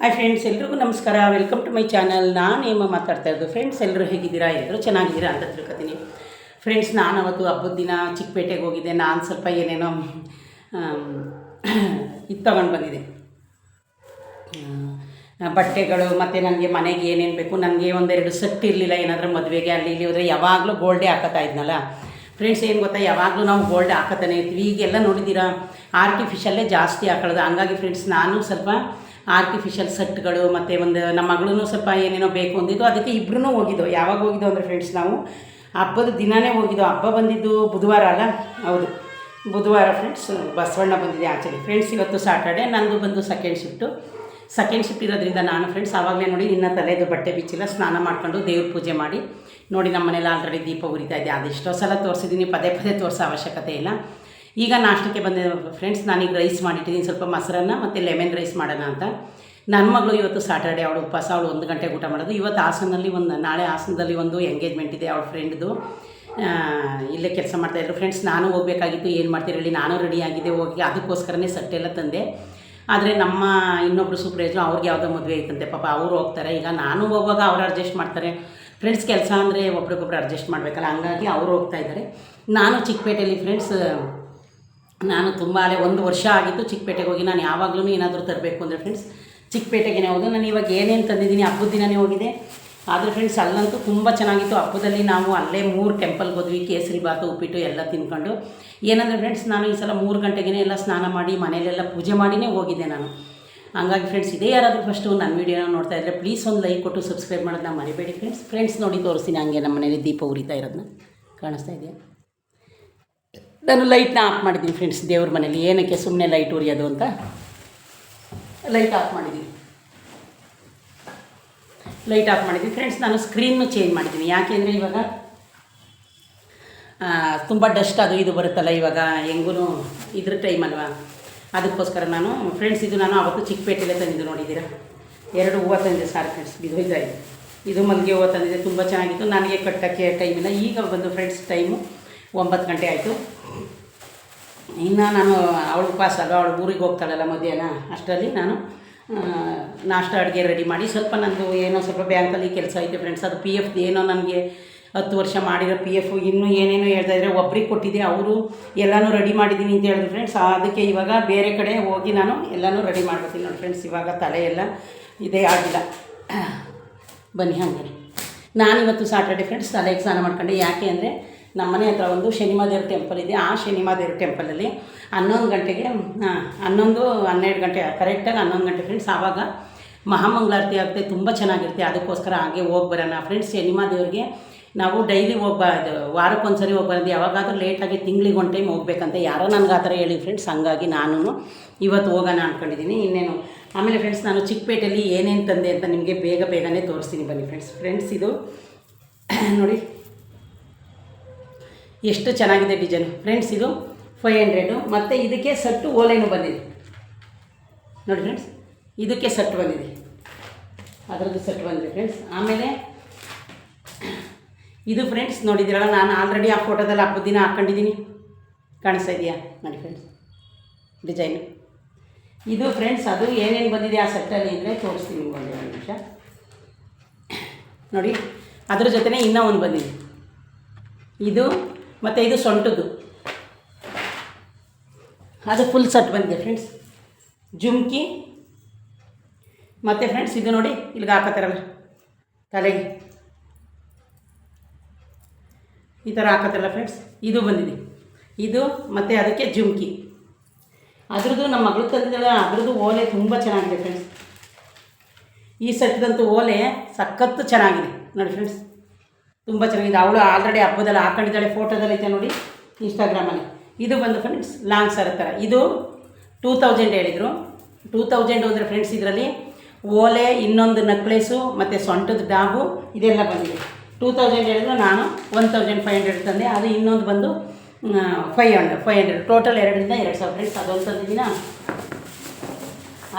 Hi friends, ಎಲ್ರಿಗೂ ನಮಸ್ಕಾರ. Welcome to my channel. ನಾನು ಹೇಮ ಮಾತಾಡ್ತಾ ಇರೋದು. ಫ್ರೆಂಡ್ಸ್, ಎಲ್ಲರೂ ಹೇಗಿದ್ದೀರಾ? ಎಲ್ಲರೂ ಚೆನ್ನಾಗಿದ್ದೀರಾ ಅಂತ ತಿಳ್ಕೊತೀನಿ. ಫ್ರೆಂಡ್ಸ್, ನಾನು ಅವತ್ತು ಹಬ್ಬದ ದಿನ ಚಿಕ್ಕಪೇಟೆಗೆ ಹೋಗಿದ್ದೆ. ನಾನು ಸ್ವಲ್ಪ ಏನೇನೋ ಇದು ತೊಗೊಂಡು ಬಂದಿದ್ದೆ, ಬಟ್ಟೆಗಳು, ಮತ್ತು ನನಗೆ ಮನೆಗೆ ಏನೇನು ಬೇಕು. ನನಗೆ ಒಂದೆರಡು ಸೆಟ್ ಇರಲಿಲ್ಲ. ಏನಾದರೂ ಮದುವೆಗೆ ಅಲ್ಲಿ ಇಲ್ಲಿ ಹೋದರೆ ಯಾವಾಗಲೂ ಗೋಲ್ಡೇ ಹಾಕೋತಾ ಇದ್ನಲ್ಲ ಫ್ರೆಂಡ್ಸ್. ಏನು ಗೊತ್ತಾ, ಯಾವಾಗಲೂ ನಾವು ಗೋಲ್ಡ್ ಹಾಕೋತಾನೆ ಇರ್ತೀವಿ. ಈಗೆಲ್ಲ ನೋಡಿದ್ದೀರಾ, ಆರ್ಟಿಫಿಷಿಯಲ್ಲೇ ಜಾಸ್ತಿ ಹಾಕೊಳ್ಳೋದು. ಹಂಗಾಗಿ ಫ್ರೆಂಡ್ಸ್, ನಾನು ಸ್ವಲ್ಪ ಆರ್ಟಿಫಿಷಿಯಲ್ ಸೆಟ್ಗಳು ಮತ್ತು ಒಂದು ನಮ್ಮ ಮಗಳೂ ಸ್ವಲ್ಪ ಏನೇನೋ ಬೇಕು ಅಂದಿದ್ದು. ಅದಕ್ಕೆ ಇಬ್ಬರೂ ಹೋಗಿದ್ದೋ. ಯಾವಾಗ ಹೋಗಿದ್ದೋ ಅಂದರೆ ಫ್ರೆಂಡ್ಸ್, ನಾವು ಹಬ್ಬದ ದಿನವೇ ಹೋಗಿದ್ದೋ. ಹಬ್ಬ ಬಂದಿದ್ದು ಬುಧವಾರ ಅಲ್ಲ? ಹೌದು, ಬುಧವಾರ ಫ್ರೆಂಡ್ಸ್. ಬಸವಣ್ಣ ಬಂದಿದೆ ಆಚೆಗೆ ಫ್ರೆಂಡ್ಸ್. ಇವತ್ತು ಸಾಟರ್ಡೆ, ನಂದು ಬಂದು ಸೆಕೆಂಡ್ ಶಿಫ್ಟ್ ಇರೋದ್ರಿಂದ ನಾನು ಫ್ರೆಂಡ್ಸ್ ಆವಾಗಲೇ ನೋಡಿ ಇನ್ನು ತಲೆದು ಬಟ್ಟೆ ಬಿಚ್ಚಿಲ್ಲ, ಸ್ನಾನ ಮಾಡ್ಕೊಂಡು ದೇವ್ರ ಪೂಜೆ ಮಾಡಿ ನೋಡಿ. ನಮ್ಮ ಮನೇಲಿ ಆಲ್ರೆಡಿ ದೀಪ ಉರಿತಾ ಇದೆ. ಅದೆಷ್ಟೋ ಸಲ ತೋರಿಸಿದ್ದೀನಿ, ಪದೇ ತೋರಿಸೋ ಅವಶ್ಯಕತೆ ಇಲ್ಲ. ಈಗ ನಾಷ್ಟಕ್ಕೆ ಬಂದೆ ಫ್ರೆಂಡ್ಸ್. ನಾನೀಗ ರೈಸ್ ಮಾಡಿಟ್ಟಿದ್ದೀನಿ, ಸ್ವಲ್ಪ ಮೊಸರನ್ನ ಮತ್ತು ಲೆಮನ್ ರೈಸ್ ಮಾಡೋಣ ಅಂತ. ನನ್ನ ಮಗಳು ಇವತ್ತು ಸಾಟರ್ಡೆ, ಅವಳು ಉಪವಾಸ. ಅವಳು 1 ಗಂಟೆಗೆ ಊಟ ಮಾಡೋದು. ಇವತ್ತು ಹಾಸನಲ್ಲಿ ನಾಳೆ ಹಾಸನದಲ್ಲಿ ಒಂದು ಎಂಗೇಜ್ಮೆಂಟ್ ಇದೆ ಅವಳ ಫ್ರೆಂಡ್ದು. ಇಲ್ಲೇ ಕೆಲಸ ಮಾಡ್ತಾಯಿದ್ರು ಫ್ರೆಂಡ್ಸ್. ನಾನು ಹೋಗಬೇಕಾಗಿತ್ತು. ಏನು ಮಾಡ್ತೀರಿ ಹೇಳಿ, ನಾನು ರೆಡಿಯಾಗಿದ್ದೆ ಹೋಗಿ. ಅದಕ್ಕೋಸ್ಕರನೇ ಸಟ್ಟೆಲ್ಲ ತಂದೆ. ಆದರೆ ನಮ್ಮ ಇನ್ನೊಬ್ಬರು ಸೂಪರ್ವೈಸರು, ಅವ್ರಿಗೆ ಯಾವುದೋ ಮದುವೆ ಐತಂತೆ, ಪಾಪ ಅವರು ಹೋಗ್ತಾರೆ. ಈಗ ನಾನು ಹೋಗುವಾಗ ಅವ್ರು ಅಡ್ಜಸ್ಟ್ ಮಾಡ್ತಾರೆ ಫ್ರೆಂಡ್ಸ್. ಕೆಲಸ ಅಂದರೆ ಒಬ್ರಿಗೊಬ್ರು ಅಡ್ಜಸ್ಟ್ ಮಾಡಬೇಕಲ್ಲ, ಹಂಗಾಗಿ ಅವರು ಹೋಗ್ತಾಯಿದ್ದಾರೆ. ನಾನು ಚಿಕ್ಕಪೇಟೆಯಲ್ಲಿ ಫ್ರೆಂಡ್ಸ್, ನಾನು ತುಂಬ 1 ವರ್ಷ ಆಗಿತ್ತು ಚಿಕ್ಕಪೇಟೆಗೆ ಹೋಗಿ. ನಾನು ಯಾವಾಗಲೂ ಏನಾದರೂ ತರಬೇಕು ಅಂದರೆ ಫ್ರೆಂಡ್ಸ್ ಚಿಕ್ಕಪೇಟೆಗೆ ಹೋಗೋದು. ನಾನು ಇವಾಗ ಏನೇನು ತಂದಿದ್ದೀನಿ, ಹಬ್ಬದ ದಿನವೇ ಹೋಗಿದೆ. ಆದರೆ ಫ್ರೆಂಡ್ಸ್, ಅಲ್ಲಂತೂ ತುಂಬ ಚೆನ್ನಾಗಿತ್ತು. ಹಬ್ಬದಲ್ಲಿ ನಾವು ಅಲ್ಲೇ 3 ಟೆಂಪಲ್ಗೆ ಹೋದ್ವಿ. ಕೇಸರಿ ಬಾತು, ಉಪ್ಪಿಟ್ಟು ಎಲ್ಲ ತಿಂದ್ಕೊಂಡು. ಏನಂದರೆ ಫ್ರೆಂಡ್ಸ್, ನಾನು ಈ ಸಲ 3 ಗಂಟೆಗೆ ಎಲ್ಲ ಸ್ನಾನ ಮಾಡಿ ಮನೆಯಲ್ಲೆಲ್ಲ ಪೂಜೆ ಮಾಡಿನೇ ಹೋಗಿದ್ದೆ ನಾನು. ಹಂಗಾಗಿ ಫ್ರೆಂಡ್ಸ್, ಇದೇ ಯಾರಾದರೂ ಫಸ್ಟು ನನ್ನ ವೀಡಿಯೋನ ನೋಡ್ತಾ ಇದ್ದರೆ ಪ್ಲೀಸ್ ಒಂದು ಲೈಕ್ ಕೊಟ್ಟು ಸಬ್ಸ್ಕ್ರೈಬ್ ಮಾಡೋದನ್ನ ಮರಿಬೇಡಿ ಫ್ರೆಂಡ್ಸ್. ನೋಡಿ ತೋರಿಸ್ತೀನಿ, ಹಂಗೆ ನಮ್ಮ ಮನೇಲಿ ದೀಪ ಉರಿತಾ ಇರೋದನ್ನ ಕಾಣಿಸ್ತಾ ಇದೆಯಾ? ನಾನು ಲೈಟ್ನ ಆಫ್ ಮಾಡಿದ್ದೀನಿ ಫ್ರೆಂಡ್ಸ್. ದೇವ್ರ ಮನೇಲಿ ಏನಕ್ಕೆ ಸುಮ್ಮನೆ ಲೈಟ್ ಉರಿಯೋದು ಅಂತ ಲೈಟ್ ಆಫ್ ಮಾಡಿದ್ದೀನಿ ಫ್ರೆಂಡ್ಸ್. ನಾನು ಸ್ಕ್ರೀನ್ನು ಚೇಂಜ್ ಮಾಡಿದ್ದೀನಿ. ಯಾಕೆಂದರೆ ಇವಾಗ ತುಂಬ ಡಸ್ಟ್ ಅದು ಇದು ಬರುತ್ತಲ್ಲ, ಇವಾಗ ಹೆಂಗೂ ಇದ್ರ ಟೈಮ್ ಅಲ್ವಾ, ಅದಕ್ಕೋಸ್ಕರ ನಾನು ಫ್ರೆಂಡ್ಸ್ ಇದು ನಾನು ಅವತ್ತು ಚಿಕ್ಕಪೇಟೆಯಲ್ಲೇ ತಂದಿದ್ದು. ನೋಡಿದ್ದೀರಾ, 2 ಹೂವು ತಂದಿದ್ದೆ. Sorry friends, ಬಿದ್ದೋಯ್ತಾಯಿದೆ. ಇದು ಮಲ್ಲಿಗೆ ಹೂವು ತಂದಿದ್ದೆ, ತುಂಬ ಚೆನ್ನಾಗಿತ್ತು. ನನಗೆ ಕಟ್ಟೋಕ್ಕೆ ಟೈಮಿಲ್ಲ. ಈಗ ಬಂದು ಫ್ರೆಂಡ್ಸ್ ಟೈಮು 9 ಗಂಟೆ ಆಯಿತು. ಇನ್ನು ನಾನು ಅವಳು ಉಪವಾಸ ಅಲ್ವ, ಅವಳು ಊರಿಗೆ ಹೋಗ್ತಾಳಲ್ಲ ಮಧ್ಯಾಹ್ನ, ಅಷ್ಟರಲ್ಲಿ ನಾನು ನಾಷ್ಟ ಅಡುಗೆ ರೆಡಿ ಮಾಡಿ, ಸ್ವಲ್ಪ ನಂದು ಏನೋ ಸ್ವಲ್ಪ ಬ್ಯಾಂಕಲ್ಲಿ ಕೆಲಸ ಐತೆ ಫ್ರೆಂಡ್ಸ್. ಅದು PF ಏನೋ ನನಗೆ 10 ವರ್ಷ ಮಾಡಿರೋ PF ಇನ್ನೂ ಏನೇನೋ ಹೇಳ್ತಾಯಿದ್ರೆ, ಒಬ್ರಿಗೆ ಕೊಟ್ಟಿದ್ದೆ. ಅವರು ಎಲ್ಲನೂ ರೆಡಿ ಮಾಡಿದ್ದೀನಿ ಅಂತ ಹೇಳಿದ್ರು ಫ್ರೆಂಡ್ಸ್. ಅದಕ್ಕೆ ಇವಾಗ ಬೇರೆ ಕಡೆ ಹೋಗಿ ನಾನು ಎಲ್ಲನೂ ರೆಡಿ ಮಾಡ್ಕೊತೀನಿ ನೋಡಿ ಫ್ರೆಂಡ್ಸ್. ಇವಾಗ ತಲೆ ಎಲ್ಲ ಇದೇ ಆಗಿಲ್ಲ. ಬನ್ನಿ ಹಾಗೆ. ನಾನಿವತ್ತು ಸಾಟರ್ಡೆ ಫ್ರೆಂಡ್ಸ್ ತಲೆಗೆ ಸ್ನಾನ ಮಾಡ್ಕೊಂಡೆ. ಯಾಕೆ ಅಂದರೆ ನಮ್ಮ ಮನೆ ಹತ್ರ ಒಂದು ಶನಿಮಹಾದೇವ್ರ ಟೆಂಪಲ್ ಇದೆ. ಆ ಶನಿಮಹಾದೇವ್ರ ಟೆಂಪಲಲ್ಲಿ 11 ಗಂಟೆಗೆ 12 ಗಂಟೆ ಕರೆಕ್ಟಾಗಿ 11 ಗಂಟೆ ಫ್ರೆಂಡ್ಸ್. ಆವಾಗ ಮಹಾಮಂಗಳಾರತಿ ಆಗುತ್ತೆ, ತುಂಬ ಚೆನ್ನಾಗಿರುತ್ತೆ. ಅದಕ್ಕೋಸ್ಕರ ಹಾಗೆ ಹೋಗಿ ಬರೋಣ ಫ್ರೆಂಡ್ಸ್. ಶನಿಮಹಾದೇವ್ರಿಗೆ ನಾವು ಡೈಲಿ ಹೋಗ್ಬಾರ್ದು, ವಾರಕ್ಕೊಂದ್ಸರಿ ಹೋಗ್ಬಾರ್ದು. ಯಾವಾಗಾದರೂ ಲೇಟಾಗಿ ತಿಂಗಳಿಗೆ 1 ಟೈಮ್ ಹೋಗ್ಬೇಕಂತ ಯಾರೋ ನನಗೆ ಆ ಥರ ಹೇಳಿ ಫ್ರೆಂಡ್ಸ್. ಹಂಗಾಗಿ ನಾನು ಇವತ್ತು ಹೋಗೋಣ ಅಂದ್ಕೊಂಡಿದ್ದೀನಿ. ಇನ್ನೇನು ಆಮೇಲೆ ಫ್ರೆಂಡ್ಸ್, ನಾನು ಚಿಕ್ಕಪೇಟೆಯಲ್ಲಿ ಏನೇನು ತಂದೆ ಅಂತ ನಿಮಗೆ ಬೇಗನೆ ತೋರಿಸ್ತೀನಿ ಬನ್ನಿ ಫ್ರೆಂಡ್ಸ್. ಇದು ನೋಡಿ ಎಷ್ಟು ಚೆನ್ನಾಗಿದೆ ಡಿಸೈನು ಫ್ರೆಂಡ್ಸ್. ಇದು 500 ಮತ್ತು ಇದಕ್ಕೆ ಸೆಟ್ಟು ಓಲೆನೂ ಬಂದಿದೆ ನೋಡಿ ಫ್ರೆಂಡ್ಸ್. ಇದಕ್ಕೆ ಸೆಟ್ ಬಂದಿದೆ, ಅದರದ್ದು ಸೆಟ್ ಬಂದಿದೆ ಫ್ರೆಂಡ್ಸ್. ಆಮೇಲೆ ಇದು ಫ್ರೆಂಡ್ಸ್ ನೋಡಿದ್ದೀರಲ್ಲ, ನಾನು ಆಲ್ರೆಡಿ ಆ ಫೋಟೋದಲ್ಲಿ ಹಬ್ಬದ ದಿನ ಹಾಕ್ಕೊಂಡಿದ್ದೀನಿ, ಕಾಣಿಸ್ತಾ ಇದೆಯಾ ನೋಡಿ ಫ್ರೆಂಡ್ಸ್ ಡಿಸೈನು. ಇದು ಫ್ರೆಂಡ್ಸ್ ಅದು ಏನೇನು ಬಂದಿದೆ ಆ ಸೆಟ್ಟಲ್ಲಿ ಅಂದರೆ ತೋರಿಸ್ತೀನಿ ನಿಮ್ಗೆ. 1 ನಿಮಿಷ ನೋಡಿ. ಅದ್ರ ಜೊತೆನೇ ಇನ್ನೂ ಒಂದು ಬಂದಿದೆ, ಇದು ಮತ್ತು ಇದು ಸೊಂಟದ್ದು, ಅದು ಫುಲ್ ಸೆಟ್ ಬಂದಿದೆ ಫ್ರೆಂಡ್ಸ್. ಜುಮ್ಕಿ ಮತ್ತು ಫ್ರೆಂಡ್ಸ್ ಇದು ನೋಡಿ, ಇಲ್ಲಿಗೆ ಹಾಕೋತಾರಲ್ಲ ತಲೆಗೆ, ಈ ಥರ ಹಾಕೋತಾರಲ್ಲ ಫ್ರೆಂಡ್ಸ್, ಇದು ಬಂದಿದೆ. ಇದು ಮತ್ತು ಅದಕ್ಕೆ ಜುಮ್ಕಿ. ಅದ್ರದ್ದು ನಮ್ಮ ಮಗಳು ತಂದಿದ್ದಲ್ಲ, ಅದ್ರದ್ದು ಓಲೆ ತುಂಬ ಚೆನ್ನಾಗಿದೆ ಫ್ರೆಂಡ್ಸ್. ಈ ಸೆಟ್ದಂತೂ ಓಲೆ ಸಖತ್ತು ಚೆನ್ನಾಗಿದೆ ನೋಡಿ ಫ್ರೆಂಡ್ಸ್, ತುಂಬ ಚೆನ್ನಾಗಿದೆ. ಅವಳು ಆಲ್ರೆಡಿ ಹಬ್ಬದಲ್ಲಿ ಹಾಕೊಂಡಿದ್ದಾಳೆ, ಫೋಟೋದಲ್ಲಿ ಐತೆ ನೋಡಿ ಇನ್ಸ್ಟಾಗ್ರಾಮಲ್ಲಿ. ಇದು ಬಂದು ಫ್ರೆಂಡ್ಸ್ ಲಾಂಗ್ ಸರ ಥರ. ಇದು 2000 ಹೇಳಿದರು. 2000 ಅಂದರೆ ಫ್ರೆಂಡ್ಸ್ ಇದರಲ್ಲಿ ಓಲೆ, ಇನ್ನೊಂದು ನೆಕ್ಲೇಸು ಮತ್ತು ಸೊಂಟದ ಡಾಬು ಇದೆಲ್ಲ ಬಂದಿದೆ. 2000 ಹೇಳಿದ್ರು, ನಾನು 1500 ತಂದೆ. ಅದು ಇನ್ನೊಂದು ಬಂದು 500 ಟೋಟಲ್ 2ರಿಂದ 2000 ಫ್ರೆಂಡ್ಸ್. ಅದೊಂದು ತಂದಿದ್ದೀನ.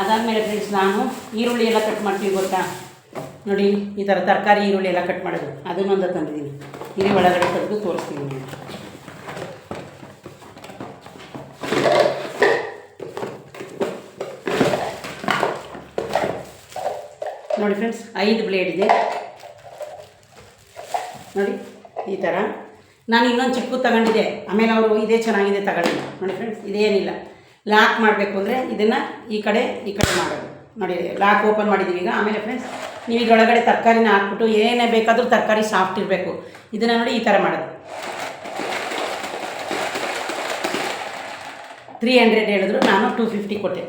ಅದಾದಮೇಲೆ ಫ್ರೆಂಡ್ಸ್ ನಾನು ಈರುಳ್ಳಿ ಎಲ್ಲ ಕಟ್ ಮಾಡ್ತೀವಿ ಗೊತ್ತಾ ನೋಡಿ, ಈ ಥರ ತರಕಾರಿ ಈರುಳ್ಳಿ ಎಲ್ಲ ಕಟ್ ಮಾಡೋದು, ಅದನ್ನೊಂದು ತಂದಿದ್ದೀನಿ. ಇಲ್ಲಿ ಒಳಗಡೆ ತೆಗೆದು ತೋರಿಸ್ತೀನಿ. ನೋಡಿ ಫ್ರೆಂಡ್ಸ್ 5 ಬ್ಲೇಡ್ ಇದೆ ನೋಡಿ ಈ ಥರ. ನಾನು ಇನ್ನೊಂದು ಚಿಕ್ಕದು ತಗೊಂಡಿದ್ದೆ, ಆಮೇಲೆ ಅವರು ಇದೇ ಚೆನ್ನಾಗಿದೆ ತಗೊಂಡಿಲ್ಲ ನೋಡಿ ಫ್ರೆಂಡ್ಸ್. ಇದೇನಿಲ್ಲ, ಲಾಕ್ ಮಾಡಬೇಕು ಅಂದರೆ ಇದನ್ನು ಈ ಕಡೆ ಮಾಡೋದು ನೋಡಿ. ಲಾಕ್ ಓಪನ್ ಮಾಡಿದ್ದೀವಿ ಈಗ. ಆಮೇಲೆ ಫ್ರೆಂಡ್ಸ್ ನೀವು ಇದರೊಳಗಡೆ ತರಕಾರಿನ ಹಾಕ್ಬಿಟ್ಟು ಏನೇ ಬೇಕಾದರೂ ತರಕಾರಿ ಸಾಫ್ಟ್ ಇರಬೇಕು. ಇದನ್ನು ನೋಡಿ ಈ ಥರ ಮಾಡೋದು. 300 ಹೇಳಿದ್ರು, ನಾನು 250 ಕೊಟ್ಟೆ.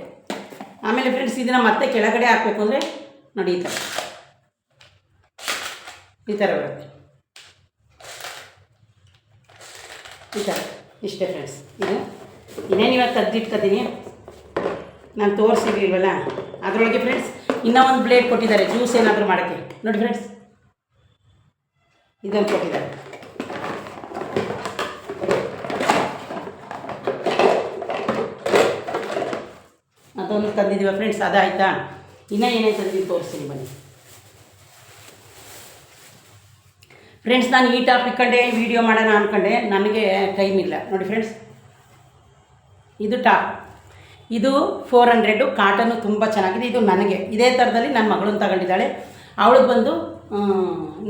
ಆಮೇಲೆ ಫ್ರೆಂಡ್ಸ್ ಇದನ್ನು ಮತ್ತೆ ಕೆಳಗಡೆ ಹಾಕಬೇಕು ಅಂದರೆ ನೋಡಿ ಈ ಥರ ಬರುತ್ತೆ. ಈ ಥರ ಇಷ್ಟೇ ಫ್ರೆಂಡ್ಸ್. ಇದು ಇನ್ನೇನು ಇವಾಗ ತೆಗೆದಿಟ್ಕೊತೀನಿ, ನಾನು ತೋರಿಸಿದ್ದೀವಲ್ಲ ಅದರೊಳಗೆ ಫ್ರೆಂಡ್ಸ್ ಇನ್ನೂ ಒಂದು ಬ್ಲೇಡ್ ಕೊಟ್ಟಿದ್ದಾರೆ ಜ್ಯೂಸ್ ಏನಾದರೂ ಮಾಡೋಕ್ಕೆ ನೋಡಿ ಫ್ರೆಂಡ್ಸ್. ಇದನ್ನು ಕೊಟ್ಟಿದ್ದಾರೆ. ಅದೊಂದು ತಂದಿದ್ದೀವ ಫ್ರೆಂಡ್ಸ್. ಅದಾಯ್ತಾ, ಇನ್ನೂ ಏನೇನು ತಂದಿದ್ದು ತೋರಿಸ್ತೀನಿ ಬನ್ನಿ ಫ್ರೆಂಡ್ಸ್. ನಾನು ಈ ಟಾಪಿಕ್ ಕಂಡೆ ವೀಡಿಯೋ ಮಾಡೋಣ ಅಂದ್ಕೊಂಡೆ, ನನಗೆ ಟೈಮ್ ಇಲ್ಲ ನೋಡಿ ಫ್ರೆಂಡ್ಸ್. ಇದು ಟಾಪ್, ಇದು 400 ಕಾಟನ್ನು ತುಂಬ ಚೆನ್ನಾಗಿದೆ. ಇದು ನನಗೆ ಇದೇ ಥರದಲ್ಲಿ ನನ್ನ ಮಗಳನ್ನ ತಗೊಂಡಿದ್ದಾಳೆ. ಅವಳಿಗೆ ಬಂದು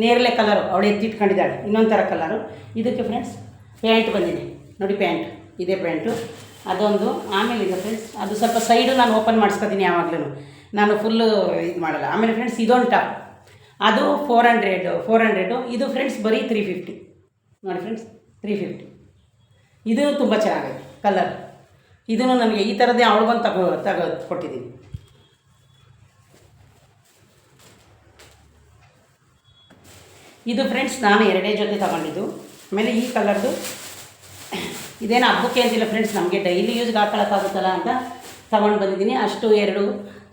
ನೇರಳೆ ಕಲರು ಅವಳು ಎತ್ತಿಟ್ಕೊಂಡಿದ್ದಾಳೆ, ಇನ್ನೊಂದು ಥರ ಕಲರು. ಇದಕ್ಕೆ ಫ್ರೆಂಡ್ಸ್ ಪ್ಯಾಂಟ್ ಬಂದಿದೆ ನೋಡಿ, ಪ್ಯಾಂಟ್ ಇದೇ ಪ್ಯಾಂಟು ಅದೊಂದು. ಆಮೇಲೆ ಇದೆ ಫ್ರೆಂಡ್ಸ್, ಅದು ಸ್ವಲ್ಪ ಸೈಡು ನಾನು ಓಪನ್ ಮಾಡಿಸ್ಕೊತೀನಿ ಯಾವಾಗಲೂ, ನಾನು ಫುಲ್ಲು ಇದು ಮಾಡಲ್ಲ. ಆಮೇಲೆ ಫ್ರೆಂಡ್ಸ್ ಇದೊಂದು ಟಾಪ್, ಅದು 400. ಇದು ಫ್ರೆಂಡ್ಸ್ ಬರೀ 350 ನೋಡಿ ಫ್ರೆಂಡ್ಸ್, 350. ಇದು ತುಂಬ ಚೆನ್ನಾಗಿದೆ ಕಲರ್. ಇದನ್ನು ನನಗೆ ಈ ಥರದ್ದೇ ಅವಳಿಗೊಂದು ತಗೋ ಕೊಟ್ಟಿದ್ದೀನಿ. ಇದು ಫ್ರೆಂಡ್ಸ್ ನಾನು 2 ಜೊತೆ ತಗೊಂಡಿದ್ದು. ಆಮೇಲೆ ಈ ಕಲರ್ದು ಇದೇನು ಹಬ್ಬಕ್ಕೆ ಅಂತಿಲ್ಲ ಫ್ರೆಂಡ್ಸ್, ನಮಗೆ ಡೈಲಿ ಯೂಸ್ಗೆ ಹಾಕೊಳ್ಳೋಕ್ಕಾಗುತ್ತಲ್ಲ ಅಂತ ತಗೊಂಡು ಬಂದಿದ್ದೀನಿ. ಅಷ್ಟು 2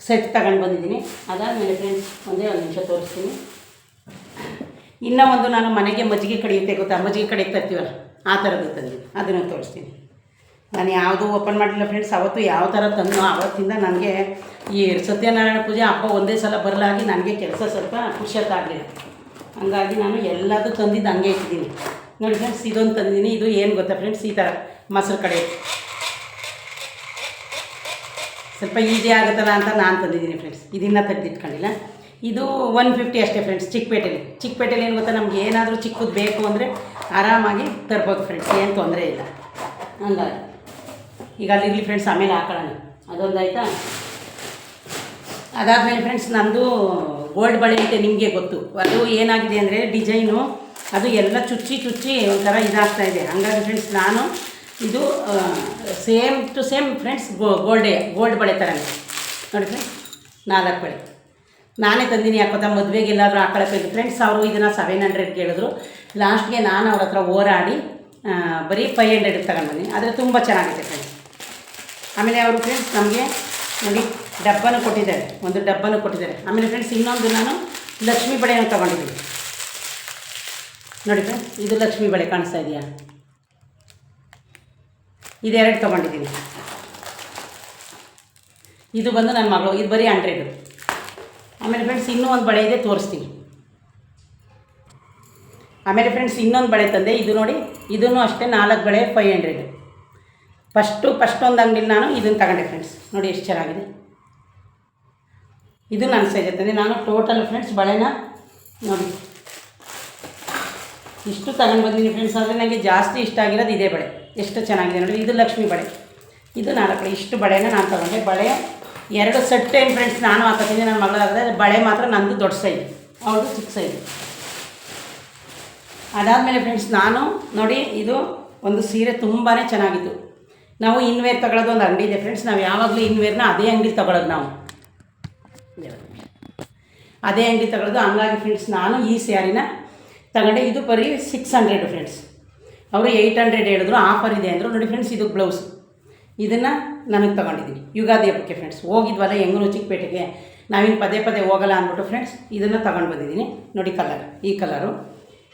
ಸೆಟ್ ತಗೊಂಡು ಬಂದಿದ್ದೀನಿ. ಅದಾದಮೇಲೆ ಫ್ರೆಂಡ್ಸ್ ಒಂದೇ ಒಂದು ನಿಮಿಷ ತೋರಿಸ್ತೀನಿ. ಇನ್ನೂ ಒಂದು ನಾನು ಮನೆಗೆ ಮಜ್ಜಿಗೆ ಕಡಿಯುತ್ತೆ ಗೊತ್ತಾ, ಮಜ್ಜಿಗೆ ಕಡಿಯಕ್ಕೆ ತರ್ತೀವಲ್ಲ ಆ ಥರದ್ದು ತಂದಿದ್ದೀನಿ, ಅದನ್ನು ತೋರಿಸ್ತೀನಿ. ನಾನು ಯಾವುದೂ ಓಪನ್ ಮಾಡಿಲ್ಲ ಫ್ರೆಂಡ್ಸ್. ಅವತ್ತು ಯಾವ ಥರ ತಂದು ಆವತ್ತಿಂದ ನನಗೆ ಈ ಸತ್ಯನಾರಾಯಣ ಪೂಜೆ ಹಬ್ಬ ಒಂದೇ ಸಲ ಬರಲಾಗಿ ನನಗೆ ಕೆಲಸ ಸ್ವಲ್ಪ ಖುಷಿಯಾಗಲಿಲ್ಲ. ಹಂಗಾಗಿ ನಾನು ಎಲ್ಲದೂ ತಂದಿದ್ದು ಹಂಗೆ ಇಟ್ಟಿದ್ದೀನಿ ನೋಡಿ ಫ್ರೆಂಡ್ಸ್. ಇದೊಂದು ತಂದಿದ್ದೀನಿ. ಇದು ಏನು ಗೊತ್ತಾ ಫ್ರೆಂಡ್ಸ್, ಈ ಥರ ಮೊಸರು ಕಡೆ ಸ್ವಲ್ಪ ಈಸಿ ಆಗುತ್ತಲ್ಲ ಅಂತ ನಾನು ತಂದಿದ್ದೀನಿ ಫ್ರೆಂಡ್ಸ್. ಇದನ್ನು ತೆಗೆದಿಟ್ಕೊಂಡಿಲ್ಲ. ಇದು 150 ಅಷ್ಟೇ ಫ್ರೆಂಡ್ಸ್. ಚಿಕ್ಕಪೇಟೆಲಿ ಏನು ಗೊತ್ತಾ, ನಮ್ಗೆ ಏನಾದರೂ ಚಿಕ್ಕದು ಬೇಕು ಅಂದರೆ ಆರಾಮಾಗಿ ತರ್ಬೋದು ಫ್ರೆಂಡ್ಸ್, ಏನು ತೊಂದರೆ ಇಲ್ಲ. ಹಂಗಾಗಿ ಈಗ ಅಲ್ಲಿರಲಿ ಫ್ರೆಂಡ್ಸ್, ಆಮೇಲೆ ಹಾಕೊಳ್ಳೋಣ. ಅದೊಂದಾಯ್ತಾ. ಅದಾದಮೇಲೆ ಫ್ರೆಂಡ್ಸ್ ನಂದು ಗೋಲ್ಡ್ ಬಳೆ ಅಂತ ನಿಮಗೆ ಗೊತ್ತು. ಅದು ಏನಾಗಿದೆ ಅಂದರೆ ಡಿಸೈನು ಅದು ಎಲ್ಲ ಚುಚ್ಚಿ ಒಂಥರ ಇದಾಗ್ತಾಯಿದೆ. ಹಂಗಾಗಿ ಫ್ರೆಂಡ್ಸ್ ನಾನು ಇದು same to same friends gold ಬಳೆ ಥರನೇ ನೋಡಿ ಫ್ರೆಂಡ್ಸ್. 4 ಬಳೆ ನಾನೇ ತಂದಿನಿ. ಯಾಕೋತಾ ಮದುವೆಗೆ ಎಲ್ಲಾದರೂ ಹಾಕೊಳ್ಳೋಕ್ಕೆ ಫ್ರೆಂಡ್ಸ್. ಅವರು ಇದನ್ನು 700 ಹೇಳಿದ್ರು. ಲಾಸ್ಟ್ಗೆ ನಾನು ಅವ್ರ ಹತ್ರ ಹೋರಾಡಿ ಬರೀ 500 ತಗೊಂಡು ಬಂದಿನಿ. ಆದರೆ ತುಂಬ ಚೆನ್ನಾಗಿದೆ ಫ್ರೆಂಡ್ಸ್. ಆಮೇಲೆ ಅವರು ಫ್ರೆಂಡ್ಸ್ ನಮಗೆ ನೋಡಿ ಡಬ್ಬನೂ ಕೊಟ್ಟಿದ್ದಾರೆ, ಒಂದು ಡಬ್ಬನೂ ಕೊಟ್ಟಿದ್ದಾರೆ. ಆಮೇಲೆ ಫ್ರೆಂಡ್ಸ್ ಇನ್ನೊಂದು ನಾನು ಲಕ್ಷ್ಮೀ ಬಳೆಯನ್ನು ತೊಗೊಂಡಿದ್ದೀನಿ ನೋಡಿ ಫ್ರೆಂಡ್ಸ್. ಇದು ಲಕ್ಷ್ಮೀ ಬಳೆ ಕಾಣಿಸ್ತಾ ಇದೆಯಾ, ಇದೆರಡು ತೊಗೊಂಡಿದ್ದೀನಿ. ಇದು ಬಂದು ನನ್ನ ಮಗಳು, ಇದು ಬರೀ 100. ಆಮೇಲೆ ಫ್ರೆಂಡ್ಸ್ ಇನ್ನೂ ಒಂದು ಬಳೆ ಇದೆ, ತೋರಿಸ್ತೀನಿ. ಆಮೇಲೆ ಫ್ರೆಂಡ್ಸ್ ಇನ್ನೊಂದು ಬಳೆ ತಂದೆ. ಇದು ನೋಡಿ, ಇದೂ ಅಷ್ಟೇ 4 ಬಳೆ 500. ಫಸ್ಟ್ ಒಂದು ಅಂಗಡಿಲಿ ನಾನು ಇದನ್ನು ತಗೊಂಡೆ ಫ್ರೆಂಡ್ಸ್. ನೋಡಿ ಎಷ್ಟು ಚೆನ್ನಾಗಿದೆ. ಇದು ನನ್ನ ಸೈಜ್ ತಂದೆ. ನಾನು ಟೋಟಲ್ ಫ್ರೆಂಡ್ಸ್ ಬಳೆನ ನೋಡಿ ಇಷ್ಟು ತಗೊಂಡು ಬಂದಿದ್ದೀನಿ ಫ್ರೆಂಡ್ಸ್. ಆದರೆ ನನಗೆ ಜಾಸ್ತಿ ಇಷ್ಟ ಆಗಿರೋದು ಇದೇ ಬಳೆ, ಎಷ್ಟು ಚೆನ್ನಾಗಿದೆ ನೋಡಿ. ಇದು ಲಕ್ಷ್ಮೀ ಬಳೆ, ಇದು 4 ಬಳೆ. ಇಷ್ಟು ಬಳೆನ ನಾನು ತಗೊಂಡೆ. ಬಳೆ 2 ಸೆಟ್ ಏನು ಫ್ರೆಂಡ್ಸ್ ನಾನು ಹಾಕೋತೀನಿ. ನನ್ನ ಮಗಳಾದರೆ ಬಳೆ ಮಾತ್ರ ನಂದು ದೊಡ್ಡ ಸೈಜ್, ಅವ್ರದ್ದು ಚಿಕ್ಕ ಸೈಜ್. ಅದಾದಮೇಲೆ ಫ್ರೆಂಡ್ಸ್ ನಾನು ನೋಡಿ ಇದು ಒಂದು ಸೀರೆ ತುಂಬಾ ಚೆನ್ನಾಗಿತ್ತು. ನಾವು ಇನ್ವೇರ್ ತಗೊಳ್ಳೋದು ಒಂದು ಅಂಗಡಿ ಇದೆ ಫ್ರೆಂಡ್ಸ್. ನಾವು ಯಾವಾಗಲೂ ಇನ್ವೇರ್ನ ಅದೇ ಅಂಗಡಿ ತಗೊಳ್ಳೋದು, ನಾವು ಅದೇ ಅಂಗಡಿ ತಗೊಳ್ಳೋದು. ಹಂಗಾಗಿ ಫ್ರೆಂಡ್ಸ್ ನಾನು ಈ ಸ್ಯಾರಿನ ತಗೊಂಡೆ. ಇದು ಬರೀ 600 ಫ್ರೆಂಡ್ಸ್. ಅವರು 800 ಹೇಳಿದ್ರು, ಆಫರ್ ಇದೆ ಅಂದರು ನೋಡಿ ಫ್ರೆಂಡ್ಸ್. ಇದು ಬ್ಲೌಸ್, ಇದನ್ನು ನನಗೆ ತೊಗೊಂಡಿದ್ದೀನಿ ಯುಗಾದಿ ಹಬ್ಬಕ್ಕೆ ಫ್ರೆಂಡ್ಸ್. ಹೋಗಿದ್ವಲ್ಲ ಹೆಂಗೂ ಚಿಕ್ಕಪೇಟೆಗೆ, ನಾವಿನ್ನು ಪದೇ ಹೋಗಲ್ಲ ಅಂದ್ಬಿಟ್ಟು ಫ್ರೆಂಡ್ಸ್ ಇದನ್ನು ತಗೊಂಡು ಬಂದಿದ್ದೀನಿ ನೋಡಿ. ಈ ಕಲರು.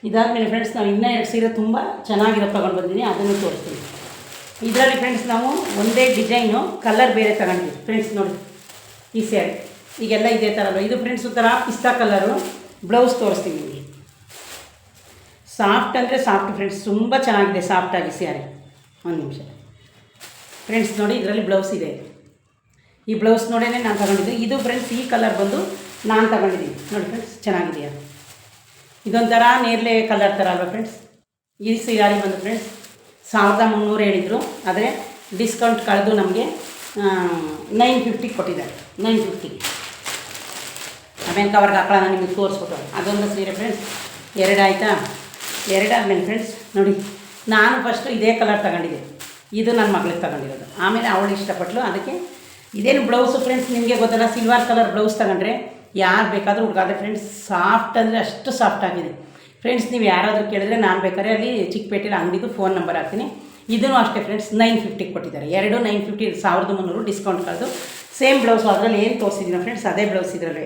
ಇದಾದಮೇಲೆ ಫ್ರೆಂಡ್ಸ್ ನಾವು ಇನ್ನೂ 2 ಸೀರೆ ತುಂಬ ಚೆನ್ನಾಗಿರೋ ತೊಗೊಂಡು ಬಂದಿದ್ದೀನಿ, ಅದನ್ನು ತೋರಿಸ್ತೀನಿ. ಇದರಲ್ಲಿ ಫ್ರೆಂಡ್ಸ್ ನಾವು ಒಂದೇ ಡಿಸೈನು ಕಲರ್ ಬೇರೆ ತಗೊಂಡಿದ್ದೀವಿ ಫ್ರೆಂಡ್ಸ್. ನೋಡಿ ಈ ಸ್ಯಾರಿ ಈಗೆಲ್ಲ ಇದೇ ಥರ ಅಲ್ಲ. ಇದು ಫ್ರೆಂಡ್ಸ್ ಒಂಥರ ಪಿಸ್ತಾ ಕಲರು. ಬ್ಲೌಸ್ ತೋರಿಸ್ತೀನಿ ನಿಮಗೆ. ಸಾಫ್ಟ್ ಅಂದರೆ ಸಾಫ್ಟ್ ಫ್ರೆಂಡ್ಸ್, ತುಂಬ ಚೆನ್ನಾಗಿದೆ ಸಾಫ್ಟಾಗಿ ಸ್ಯಾರಿ. ಒಂದು ನಿಮಿಷ ಫ್ರೆಂಡ್ಸ್ ನೋಡಿ, ಇದರಲ್ಲಿ ಬ್ಲೌಸ್ ಇದೆ. ಈ ಬ್ಲೌಸ್ ನೋಡೇ ನಾನು ತಗೊಂಡಿದ್ದು. ಇದು ಫ್ರೆಂಡ್ಸ್ ಈ ಕಲರ್ ಬಂದು ನಾನು ತಗೊಂಡಿದ್ದೀನಿ ನೋಡಿ ಫ್ರೆಂಡ್ಸ್, ಚೆನ್ನಾಗಿದೆಯಾ? ಇದೊಂಥರ ನೇರಳೆ ಕಲರ್ ಥರ ಅಲ್ವಾ ಫ್ರೆಂಡ್ಸ್? ಈ ಸೀರೆ ಬಂದು ಫ್ರೆಂಡ್ಸ್ 1300 ಹೇಳಿದರು, ಆದರೆ ಡಿಸ್ಕೌಂಟ್ ಕಳೆದು ನಮಗೆ 950 ಕೊಟ್ಟಿದ್ದಾರೆ. 950. ಆಮೇಲೆ ಕವರ್ಗೆ ಹಾಕೊಳ್ಳೋಣ ನಿಮಗೆ ತೋರಿಸ್ಬಿಟ್ಟು. ಅದೊಂದು ಸೀರೆ ಫ್ರೆಂಡ್ಸ್ 2 ಆಯಿತಾ? 2 ಆದಮೇಲೆ ಫ್ರೆಂಡ್ಸ್ ನೋಡಿ, ನಾನು ಫಸ್ಟು ಇದೇ ಕಲರ್ ತಗೊಂಡಿದ್ದೆ. ಇದು ನನ್ನ ಮಗಳಿಗೆ ತಗೊಂಡಿರೋದು. ಆಮೇಲೆ ಅವಳು ಇಷ್ಟಪಟ್ಟಳು, ಅದಕ್ಕೆ ಇದೇನು ಬ್ಲೌಸು ಫ್ರೆಂಡ್ಸ್ ನಿಮಗೆ ಗೊತ್ತಲ್ಲ, ಸಿಲ್ವರ್ ಕಲರ್ ಬ್ಲೌಸ್ ತಗೊಂಡ್ರೆ ಯಾರು ಬೇಕಾದರೂ ಹುಡುಗಾದ್ರೆ ಫ್ರೆಂಡ್ಸ್ ಸಾಫ್ಟ್ ಅಂದರೆ ಅಷ್ಟು ಸಾಫ್ಟ್ ಆಗಿದೆ ಫ್ರೆಂಡ್ಸ್. ನೀವು ಯಾರಾದರೂ ಕೇಳಿದ್ರೆ ನಾನು ಬೇಕಾದ್ರೆ ಅಲ್ಲಿ ಚಿಕ್ಕಪೇಟೆಯಲ್ಲಿ ಅಂಗಡಿದು ಫೋನ್ ನಂಬರ್ ಹಾಕ್ತೀನಿ. ಇದೂ ಅಷ್ಟೇ ಫ್ರೆಂಡ್ಸ್ 950 ಕೊಟ್ಟಿದ್ದಾರೆ. 2 950, 1300 ಡಿಸ್ಕೌಂಟ್ ಕಳೆದು ಸೇಮ್ ಬ್ಲೌಸು. ಅದರಲ್ಲಿ ಏನು ತೋರಿಸಿದ್ದೀನಿ ಫ್ರೆಂಡ್ಸ್ ಅದೇ ಬ್ಲೌಸ್ ಇದರಲ್ಲಿ.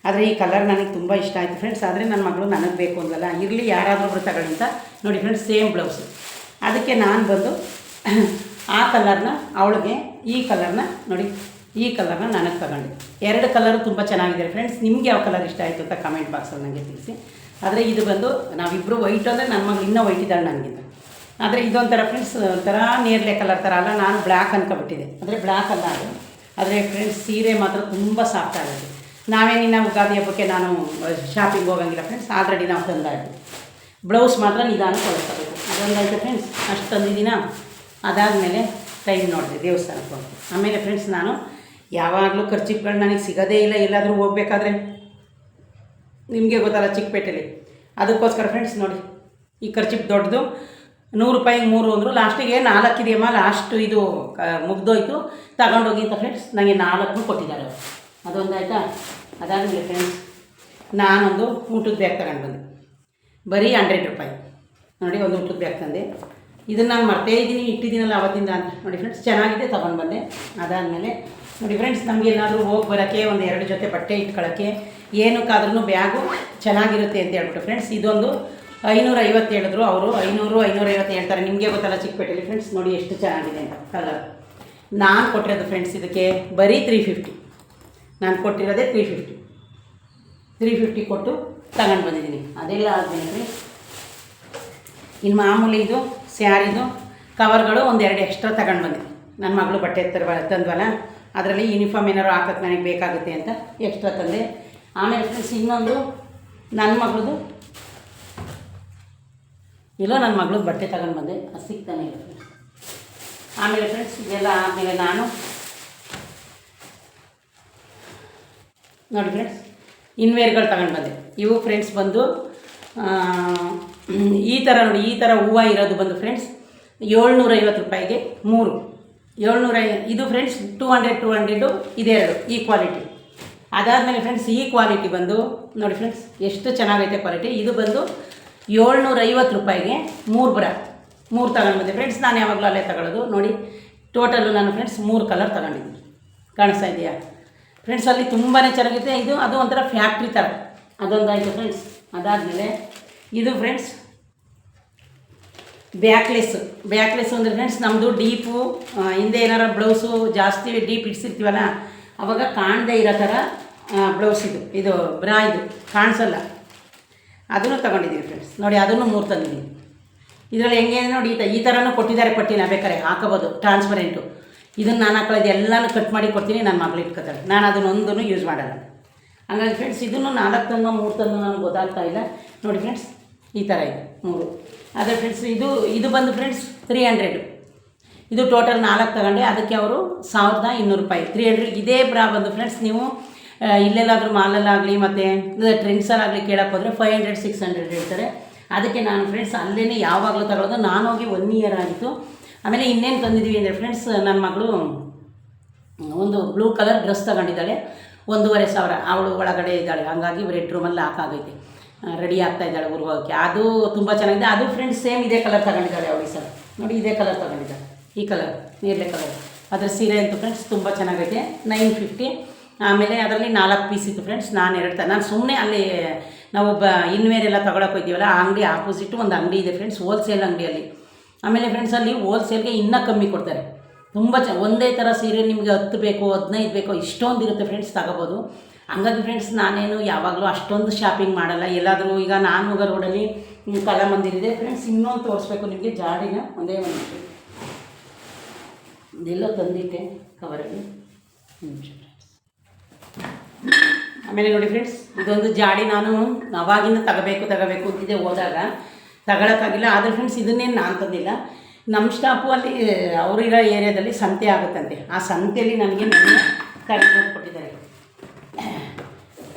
ಆದರೆ ಈ ಕಲರ್ ನನಗೆ ತುಂಬ ಇಷ್ಟ ಆಯಿತು ಫ್ರೆಂಡ್ಸ್. ಆದರೆ ನನ್ನ ಮಗಳು ನನಗೆ ಬೇಕು ಅಂದಲ್ಲ, ಇರಲಿ ಯಾರಾದರೂ ತಗೊಳ್ಳಿ ಅಂತ ನೋಡಿ ಫ್ರೆಂಡ್ಸ್, ಸೇಮ್ ಬ್ಲೌಸು. ಅದಕ್ಕೆ ನಾನು ಬಂದು ಆ ಕಲರ್ನ ಅವಳಿಗೆ, ಈ ಕಲರ್ನ ನೋಡಿ, ಈ ಕಲರ್ನ ನನಗೆ ತಗೊಂಡೆ. 2 ಕಲರು ತುಂಬ ಚೆನ್ನಾಗಿದೆ ಫ್ರೆಂಡ್ಸ್. ನಿಮ್ಗೆ ಯಾವ ಕಲರ್ ಇಷ್ಟ ಆಯಿತು ಅಂತ ಕಮೆಂಟ್ ಬಾಕ್ಸಲ್ಲಿ ನನಗೆ ತಿಳಿಸಿ. ಆದರೆ ಇದು ಬಂದು ನಾವಿಬ್ಬರು ವೈಟ್ ಅಂದರೆ ನನ್ನ ಮಗಳು ಇನ್ನೂ ವೈಟ್ ಇದ್ದಾಳೆ ನನಗಿಂತ. ಆದರೆ ಇದೊಂಥರ ಫ್ರೆಂಡ್ಸ್ ಒಂಥರ ನೇರಳೆ ಕಲರ್ ಥರ ಅಲ್ಲ, ನಾನು ಬ್ಲ್ಯಾಕ್ ಅನ್ಕೊಬಿಟ್ಟಿದ್ದೆ. ಆದರೆ ಬ್ಲ್ಯಾಕ್ ಅಲ್ಲ ಅದು. ಆದರೆ ಫ್ರೆಂಡ್ಸ್ ಸೀರೆ ಮಾತ್ರ ತುಂಬ ಸಾಫ್ಟ್ ಆಗುತ್ತೆ. ನಾವೇನಿನ್ನ ಉಗಾದಿ ಹಬ್ಬಕ್ಕೆ ನಾನು ಶಾಪಿಂಗ್ ಹೋಗಂಗಿಲ್ಲ ಫ್ರೆಂಡ್ಸ್, ಆಲ್ರೆಡಿ ನಾವು ತಂದಾಯಿತು. ಬ್ಲೌಸ್ ಮಾತ್ರ ನಿಧಾನ ಕಳಿಸ್ಕೋಬೇಕು. ಅದೊಂದಾಯ್ತು ಫ್ರೆಂಡ್ಸ್. ಅಷ್ಟು ತಂದಿದ್ದೀನ. ಅದಾದಮೇಲೆ ಟೈಮ್ ನೋಡಿದೆ ದೇವಸ್ಥಾನಕ್ಕೆ ಹೋಗಿ. ಆಮೇಲೆ ಫ್ರೆಂಡ್ಸ್ ನಾನು ಯಾವಾಗಲೂ ಖರ್ಚಿಪ್ಗಳು ನನಗೆ ಸಿಗೋದೇ ಇಲ್ಲ. ಎಲ್ಲಾದರೂ ಹೋಗ್ಬೇಕಾದ್ರೆ ನಿಮಗೆ ಗೊತ್ತಲ್ಲ ಚಿಕ್ಕಪೇಟೆಯಲ್ಲಿ, ಅದಕ್ಕೋಸ್ಕರ ಫ್ರೆಂಡ್ಸ್ ನೋಡಿ ಈ ಖರ್ಚಿಪ್ ದೊಡ್ಡದು 100 ರೂಪಾಯಿಗೆ 3 ಅಂದರು. ಲಾಸ್ಟಿಗೆ 4 ಇದೆಯಮ್ಮ, ಲಾಸ್ಟ್ ಇದು ಮುಗ್ದೋಯ್ತು ತಗೊಂಡೋಗಿ ಅಂತ ಫ್ರೆಂಡ್ಸ್ ನನಗೆ 4 ಕೊಟ್ಟಿದ್ದಾರೆ ಅವರು. ಅದೊಂದಾಯ್ತಾ? ಅದಾದಮೇಲೆ ಫ್ರೆಂಡ್ಸ್ ನಾನೊಂದು ಊಟದ ಬ್ಯಾಗ್ ತಗೊಂಡು ಬಂದೆ. ಬರೀ 100 ರೂಪಾಯಿ ನೋಡಿ, ಒಂದು ಊಟದ ಬ್ಯಾಗ್ ತಂದೆ. ಇದನ್ನು ನಾನು ಮರ್ತೇ ಇದ್ದೀನಿ, ಇಟ್ಟಿದ್ದೀನಲ್ಲ ಅವತ್ತಿಂದ ಅಂತ ನೋಡಿ ಫ್ರೆಂಡ್ಸ್. ಚೆನ್ನಾಗಿದೆ, ತೊಗೊಂಡು ಬಂದೆ. ಅದಾದಮೇಲೆ ನೋಡಿ ಫ್ರೆಂಡ್ಸ್, ನಮಗೇನಾದರೂ ಹೋಗಿ ಬರೋಕ್ಕೆ ಒಂದು 2 ಜೊತೆ ಬಟ್ಟೆ ಇಟ್ಕೊಳ್ಳೋಕ್ಕೆ ಏನಕ್ಕಾದ್ರೂ ಬ್ಯಾಗು ಚೆನ್ನಾಗಿರುತ್ತೆ ಅಂತ ಹೇಳ್ಬಿಟ್ಟು ಫ್ರೆಂಡ್ಸ್ ಇದೊಂದು 550 ಹೇಳಿದ್ರು ಅವರು. 500 550 ಹೇಳ್ತಾರೆ. ನಿಮಗೆ ಗೊತ್ತಲ್ಲ ಚಿಕ್ಕಪೇಟೆಯಲ್ಲಿ ಫ್ರೆಂಡ್ಸ್. ನೋಡಿ ಎಷ್ಟು ಚೆನ್ನಾಗಿದೆ ಅಂತ ಕಲರ್. ನಾನು ಕೊಟ್ಟಿರೋದು ಫ್ರೆಂಡ್ಸ್ ಇದಕ್ಕೆ ಬರೀ 350. ನಾನು ಕೊಟ್ಟಿರೋದೇ 350 ಕೊಟ್ಟು ತಗೊಂಡು ಬಂದಿದ್ದೀನಿ. ಅದೆಲ್ಲ ಆದಮೇಲೆ ಫ್ರೆಂಡ್ಸ್ ಇನ್ನು ಮಾಮೂಲಿ ಇದು ಸ್ಯಾರಿದು ಕವರ್ಗಳು ಒಂದು 2 ಎಕ್ಸ್ಟ್ರಾ ತಗೊಂಡು ಬಂದೆ. ನನ್ನ ಮಗಳು ಬಟ್ಟೆ ತಂದ್ವಲ್ಲ, ಅದರಲ್ಲಿ ಯೂನಿಫಾರ್ಮ್ ಏನಾದ್ರು ಹಾಕೋಕ್ಕೆ ನನಗೆ ಬೇಕಾಗುತ್ತೆ ಅಂತ ಎಕ್ಸ್ಟ್ರಾ ತಂದೆ. ಆಮೇಲೆ ಫ್ರೆಂಡ್ಸ್ ಇನ್ನೊಂದು ನನ್ನ ಮಗಳದು ಇಲ್ಲೋ ನನ್ನ ಮಗಳದ್ದು ಬಟ್ಟೆ ತಗೊಂಡು ಬಂದೆ, ಅದು ಸಿಗ್ತಾನೆ ಇಲ್ಲ ಫ್ರೆಂಡ್ಸ್. ಆಮೇಲೆ ಫ್ರೆಂಡ್ಸ್ ಇದೆಲ್ಲ ಆದಮೇಲೆ ನಾನು ನೋಡಿ ಫ್ರೆಂಡ್ಸ್ ಇನ್ವೇರ್ಗಳು ತಗೊಂಡು ಬಂದೆ. ಇವು ಫ್ರೆಂಡ್ಸ್ ಬಂದು ಈ ಥರ ನೋಡಿ, ಈ ಥರ ಹೂವು ಇರೋದು ಬಂದು ಫ್ರೆಂಡ್ಸ್ 750 ರೂಪಾಯಿಗೆ 3. 750 ಇದು ಫ್ರೆಂಡ್ಸ್ 200 ಇದೆರಡು ಈ ಕ್ವಾಲಿಟಿ. ಅದಾದಮೇಲೆ ಫ್ರೆಂಡ್ಸ್ ಈ ಕ್ವಾಲಿಟಿ ಬಂದು ನೋಡಿ ಫ್ರೆಂಡ್ಸ್ ಎಷ್ಟು ಚೆನ್ನಾಗೈತೆ ಕ್ವಾಲಿಟಿ. ಇದು ಬಂದು 750 ರೂಪಾಯಿಗೆ 3 ತಗೊಂಡು ಬಂದೆ ಫ್ರೆಂಡ್ಸ್. ನಾನು ಯಾವಾಗಲೂ ಅಲ್ಲೇ ತಗೊಳ್ಳೋದು. ನೋಡಿ ಟೋಟಲು ನಾನು ಫ್ರೆಂಡ್ಸ್ 3 ಕಲರ್ ತಗೊಂಡಿದ್ದೀನಿ. ಕಾಣಿಸ್ತಾ ಇದೆಯಾ ಫ್ರೆಂಡ್ಸ್? ಅಲ್ಲಿ ತುಂಬಾ ಚೆನ್ನಾಗಿದೆ. ಅದು ಒಂಥರ ಫ್ಯಾಕ್ಟ್ರಿ ಥರ. ಅದೊಂದಾಯಿತು ಫ್ರೆಂಡ್ಸ್. ಅದಾದಮೇಲೆ ಇದು ಫ್ರೆಂಡ್ಸ್ ಬ್ಯಾಕ್ಲೆಸ್ ಅಂದರೆ ಫ್ರೆಂಡ್ಸ್ ನಮ್ಮದು ಡೀಪು ಹಿಂದೆ ಏನಾರು ಬ್ಲೌಸು ಜಾಸ್ತಿ ಡೀಪ್ ಇಡ್ಸಿರ್ತೀವಲ್ಲ ಆವಾಗ ಕಾಣದೇ ಇರೋ ಥರ ಬ್ಲೌಸ್ ಇದು ಬ್ರಾ ಇದು ಕಾಣಿಸಲ್ಲ. ಅದನ್ನು ತೊಗೊಂಡಿದ್ದೀನಿ ಫ್ರೆಂಡ್ಸ್. ನೋಡಿ ಅದನ್ನು 3 ತಂದಿದ್ದೀನಿ. ಇದರಲ್ಲಿ ಹೆಂಗೆ ನೋಡಿ ಈ ಥರನೂ ಕೊಟ್ಟಿದ್ದಾರೆ, ಪಟ್ಟಿನ ಬೇಕಾರೆ ಹಾಕೋಬೋದು ಟ್ರಾನ್ಸ್ಪರೆಂಟು. ಇದನ್ನು ನಾನು ಹಾಕೊಳ್ಳೋದು ಎಲ್ಲನೂ ಕಟ್ ಮಾಡಿ ಕೊಡ್ತೀನಿ, ನನ್ನ ಮಗಳು ಇಟ್ಕೊತಾಳೆ. ನಾನು ಅದನ್ನೊಂದನ್ನು ಯೂಸ್ ಮಾಡಲ್ಲ. ಹಂಗಾಗಿ ಫ್ರೆಂಡ್ಸ್ ಇದನ್ನು 4 ತಂದು 3 ತಂದು ನನಗೆ ಗೊತ್ತಾಗ್ತಾ ಇಲ್ಲ. ನೋಡಿ ಫ್ರೆಂಡ್ಸ್ ಈ ಥರ ಇದೆ 3. ಅದೇ ಫ್ರೆಂಡ್ಸ್ ಇದು ಬಂದು ಫ್ರೆಂಡ್ಸ್ 300. ಇದು ಟೋಟಲ್ 4 ತಗೊಂಡೆ. ಅದಕ್ಕೆ ಅವರು 1200 ರೂಪಾಯಿ 300. ಇದೇ ಬ್ರಾ ಬಂದು ಫ್ರೆಂಡ್ಸ್ ನೀವು ಇಲ್ಲೆಲ್ಲಾದರೂ ಮಾಲಲ್ಲಾಗಲಿ ಮತ್ತು ಟ್ರೆಂಡ್ಸಲ್ಲಾಗಲಿ ಕೇಳೋಕ್ಕೆ ಹೋದರೆ 500 600 ಹೇಳ್ತಾರೆ. ಅದಕ್ಕೆ ನಾನು ಫ್ರೆಂಡ್ಸ್ ಅಲ್ಲೇ ಯಾವಾಗಲೂ ತಗೊಳ್ಳೋದು. ನಾನು ಹೋಗಿ 1 ಇಯರ್ ಆಗಿತ್ತು. ಆಮೇಲೆ ಇನ್ನೇನು ತಂದಿದ್ದೀವಿ ಅಂದರೆ ಫ್ರೆಂಡ್ಸ್ ನನ್ನ ಮಗಳು ಒಂದು ಬ್ಲೂ ಕಲರ್ ಡ್ರೆಸ್ ತಗೊಂಡಿದ್ದಾಳೆ, 1500. ಅವಳು ಒಳಗಡೆ ಇದ್ದಾಳೆ, ಹಾಗಾಗಿ ರೆಡ್ ರೂಮಲ್ಲಿ ಹಾಕಾಗೈತೆ, ರೆಡಿ ಆಗ್ತಾ ಇದ್ದಾಳೆ ಊರಿಗೆ ಹೋಗೋಕ್ಕೆ. ಅದು ತುಂಬ ಚೆನ್ನಾಗಿದೆ. ಅದು ಫ್ರೆಂಡ್ಸ್ ಸೇಮ್ ಇದೇ ಕಲರ್ ತಗೊಂಡಿದ್ದಾಳೆ ಅವಳು ಈ ಸಲ. ನೋಡಿ ಇದೇ ಕಲರ್ ತಗೊಂಡಿದ್ದಾಳೆ, ಈ ಕಲರ್ ನೇರಳೆ ಕಲರ್. ಅದರ ಸೀರೆ ಅಂತೂ ಫ್ರೆಂಡ್ಸ್ ತುಂಬ ಚೆನ್ನಾಗೈತೆ. 950. ಆಮೇಲೆ ಅದರಲ್ಲಿ 4 ಪೀಸ್ ಇತ್ತು ಫ್ರೆಂಡ್ಸ್. ನಾನು ಸುಮ್ಮನೆ ಅಲ್ಲಿ ನಾವು ಇನ್ವೇರ್ ಎಲ್ಲ ತೊಗೊಳಕ್ಕೆ ಹೋಗ್ತೀವಲ್ಲ, ಆ ಅಂಗಡಿ ಆಪೋಸಿಟ್ ಒಂದು ಅಂಗಡಿ ಇದೆ ಫ್ರೆಂಡ್ಸ್, ಹೋಲ್ಸೇಲ್ ಅಂಗಡಿಯಲ್ಲಿ. ಆಮೇಲೆ ಫ್ರೆಂಡ್ಸ್ ಅಲ್ಲಿ ಹೋಲ್ಸೇಲ್ಗೆ ಇನ್ನೂ ಕಮ್ಮಿ ಕೊಡ್ತಾರೆ. ತುಂಬ ಒಂದೇ ಥರ ಸೀರೆ ನಿಮಗೆ 10 ಬೇಕೋ 15 ಬೇಕೋ ಇಷ್ಟೊಂದು ಇರುತ್ತೆ ಫ್ರೆಂಡ್ಸ್, ತಗೋಬೋದು. ಹಂಗಾಗಿ ಫ್ರೆಂಡ್ಸ್ ನಾನೇನು ಯಾವಾಗಲೂ ಅಷ್ಟೊಂದು ಶಾಪಿಂಗ್ ಮಾಡಲ್ಲ. ಎಲ್ಲಾದರೂ ಈಗ ನಾನು ಹೋಗೋ ರೋಡಲ್ಲಿ ಕಲಾಮಂದಿರಿದೆ ಫ್ರೆಂಡ್ಸ್. ಇನ್ನೊಂದು ತೋರಿಸ್ಬೇಕು ನಿಮಗೆ, ಜಾಡಿನ ಒಂದೇ ಒಂದು ಇದೆಲ್ಲ ತಂದಿಟ್ಟೆ ಕವರಲ್ಲಿ. ನಿಮಿಷ ಫ್ರೆಂಡ್ಸ್. ಆಮೇಲೆ ನೋಡಿ ಫ್ರೆಂಡ್ಸ್, ಇದೊಂದು ಜಾಡಿ ನಾನು ಅವಾಗಿಂದ ತಗೋಬೇಕು ಅಂತಿದ್ದೆ, ಹೋದಾಗ ತಗೊಳಕ್ಕಾಗಿಲ್ಲ. ಆದರೆ ಫ್ರೆಂಡ್ಸ್ ಇದನ್ನೇನು ನಾನು ತಂದಿಲ್ಲ. ನಮ್ಮ ಸ್ಟಾಪು ಅಲ್ಲಿ ಅವರಿರೋ ಏರಿಯಾದಲ್ಲಿ ಸಂತೆ ಆಗುತ್ತಂತೆ. ಆ ಸಂತೆಯಲ್ಲಿ ನನಗೆ ತಗೊಂಡು ಕೊಟ್ಟಿದ್ದಾರೆ.